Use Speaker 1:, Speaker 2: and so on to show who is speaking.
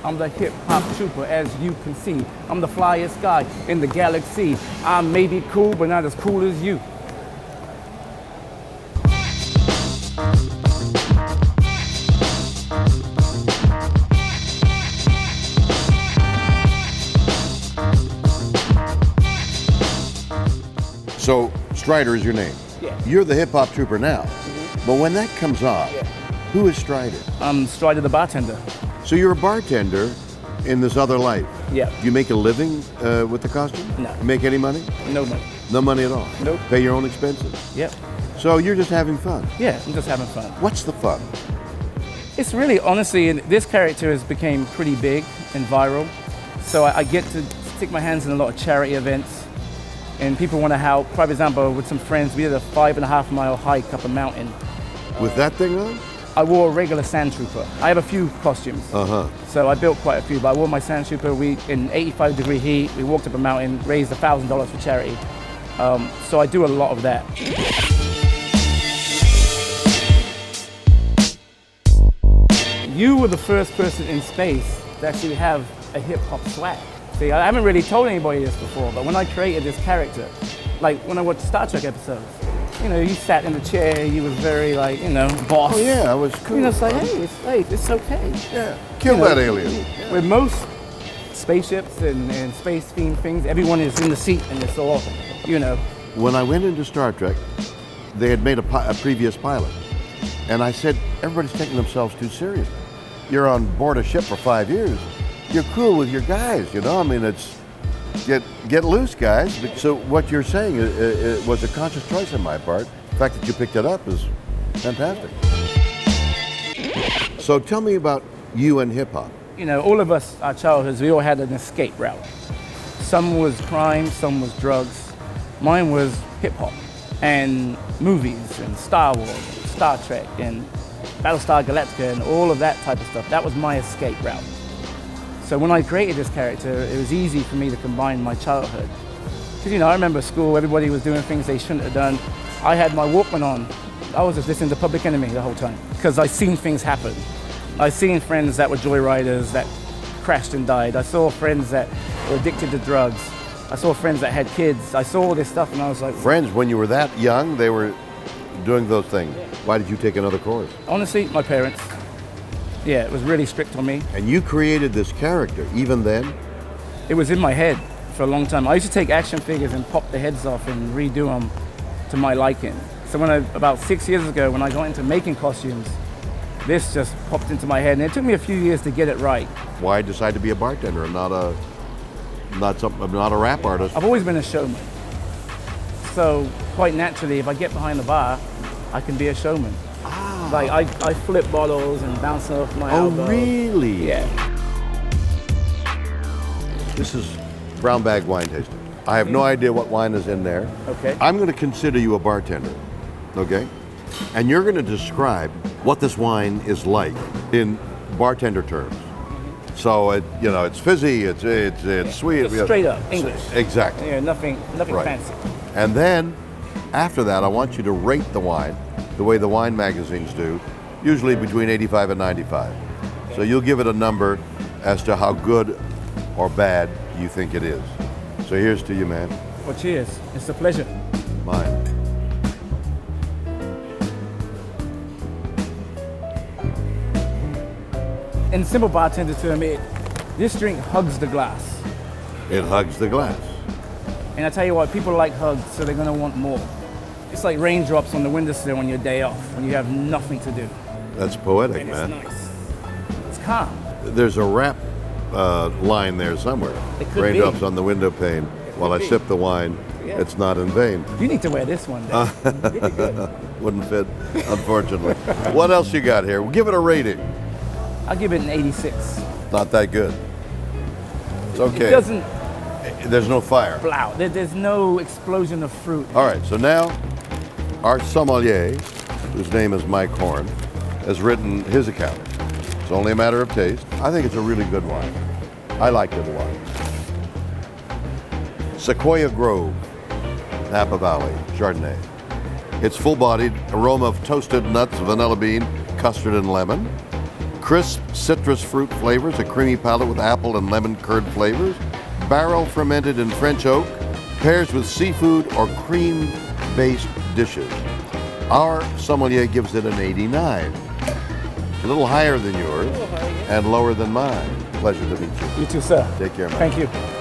Speaker 1: I'm the hip-hop trooper, as you can see. I'm the flyest guy in the galaxy. I may be cool, but not as cool as you.
Speaker 2: So, Stryder is your name.
Speaker 1: Yeah.
Speaker 2: You're the hip-hop trooper now. But when that comes off, who is Stryder?
Speaker 1: I'm Stryder the bartender.
Speaker 2: So you're a bartender in this other life.
Speaker 1: Yeah.
Speaker 2: Do you make a living with the costume?
Speaker 1: No.
Speaker 2: You make any money?
Speaker 1: No money.
Speaker 2: No money at all?
Speaker 1: Nope.
Speaker 2: Pay your own expenses?
Speaker 1: Yep.
Speaker 2: So you're just having fun?
Speaker 1: Yeah, I'm just having fun.
Speaker 2: What's the fun?
Speaker 1: It's really, honestly, this character has become pretty big and viral. So I get to stick my hands in a lot of charity events and people want to help. For example, with some friends, we did a 5.5 mile hike up a mountain.
Speaker 2: With that thing on?
Speaker 1: I wore a regular sand trooper. I have a few costumes. So I built quite a few, but I wore my sand trooper. In 85-degree heat, we walked up a mountain, raised $1,000 for charity. So I do a lot of that. You were the first person in space to actually have a hip-hop swag. See, I haven't really told anybody this before, but when I created this character, like when I watched Star Trek episodes, you sat in the chair, you was very like, boss.
Speaker 2: Oh yeah, I was cool.
Speaker 1: It's like, hey, it's okay.
Speaker 2: Yeah, kill that alien.
Speaker 1: Yeah. With most spaceships and space-themed things, everyone is in the seat and it's all,
Speaker 2: When I went into Star Trek, they had made a previous pilot. And I said, everybody's taking themselves too seriously. You're on board a ship for 5 years. You're cool with your guys, it's get loose, guys. So what you're saying it was a conscious choice on my part. The fact that you picked it up is fantastic. So tell me about you and hip hop.
Speaker 1: All of us, our childhoods, we all had an escape route. Some was crime, some was drugs. Mine was hip hop and movies and Star Wars, and Star Trek and Battlestar Galactica and all of that type of stuff. That was my escape route. So when I created this character, it was easy for me to combine my childhood. Because, I remember school, everybody was doing things they shouldn't have done. I had my Walkman on. I was just listening to Public Enemy the whole time because I seen things happen. I seen friends that were joyriders that crashed and died. I saw friends that were addicted to drugs. I saw friends that had kids. I saw all this stuff and I was like...
Speaker 2: Friends, when you were that young, they were doing those things. Why did you take another course?
Speaker 1: Honestly, my parents. Yeah, it was really strict on me.
Speaker 2: And you created this character, even then?
Speaker 1: It was in my head for a long time. I used to take action figures and pop the heads off and redo them to my liking. So about 6 years ago, when I got into making costumes, this just popped into my head, and it took me a few years to get it right.
Speaker 2: Why decide to be a bartender and not a rap artist?
Speaker 1: I've always been a showman. So quite naturally, if I get behind the bar, I can be a showman. Like I flip bottles and bounce off my elbow.
Speaker 2: Oh, really?
Speaker 1: Yeah.
Speaker 2: This is brown bag wine tasting. I have no idea what wine is in there.
Speaker 1: Okay.
Speaker 2: I'm going to consider you a bartender, okay? And you're going to describe what this wine is like in bartender terms. So it's fizzy, it's sweet.
Speaker 1: It's straight up English.
Speaker 2: Exactly.
Speaker 1: Yeah, nothing
Speaker 2: right.
Speaker 1: fancy.
Speaker 2: And then after that, I want you to rate the wine the way the wine magazines do, usually between 85 and 95. So you'll give it a number as to how good or bad you think it is. So here's to you, man.
Speaker 1: Well, cheers. It's a pleasure.
Speaker 2: Mine.
Speaker 1: In simple bartender term, this drink hugs the glass.
Speaker 2: It hugs the glass.
Speaker 1: And I tell you what, people like hugs, so they're gonna want more. It's like raindrops on the windowsill on your day off, when you have nothing to do.
Speaker 2: That's poetic,
Speaker 1: And
Speaker 2: man.
Speaker 1: it's nice. It's calm.
Speaker 2: There's a rap line there somewhere.
Speaker 1: It could
Speaker 2: Raindrops
Speaker 1: be.
Speaker 2: on the window pane while I
Speaker 1: be.
Speaker 2: sip the wine.
Speaker 1: Yeah.
Speaker 2: It's not in vain.
Speaker 1: You need to wear this one day. You'd be good.
Speaker 2: Wouldn't fit, unfortunately. What else you got here? We'll give it a rating.
Speaker 1: I'll give it an 86.
Speaker 2: Not that good. It's okay.
Speaker 1: It doesn't
Speaker 2: There's no fire.
Speaker 1: blow. There's no explosion of fruit.
Speaker 2: All right, so now our sommelier, whose name is Mike Horn, has written his account. It's only a matter of taste. I think it's a really good wine. I liked it a lot. Sequoia Grove, Napa Valley, Chardonnay. It's full-bodied, aroma of toasted nuts, vanilla bean, custard, and lemon. Crisp citrus fruit flavors, a creamy palate with apple and lemon curd flavors. Barrel fermented in French oak, pairs with seafood or cream-based dishes. Our sommelier gives it an 89. A little higher than yours and lower than mine. Pleasure to meet you.
Speaker 1: You too, sir.
Speaker 2: Take care, man.
Speaker 1: Thank you.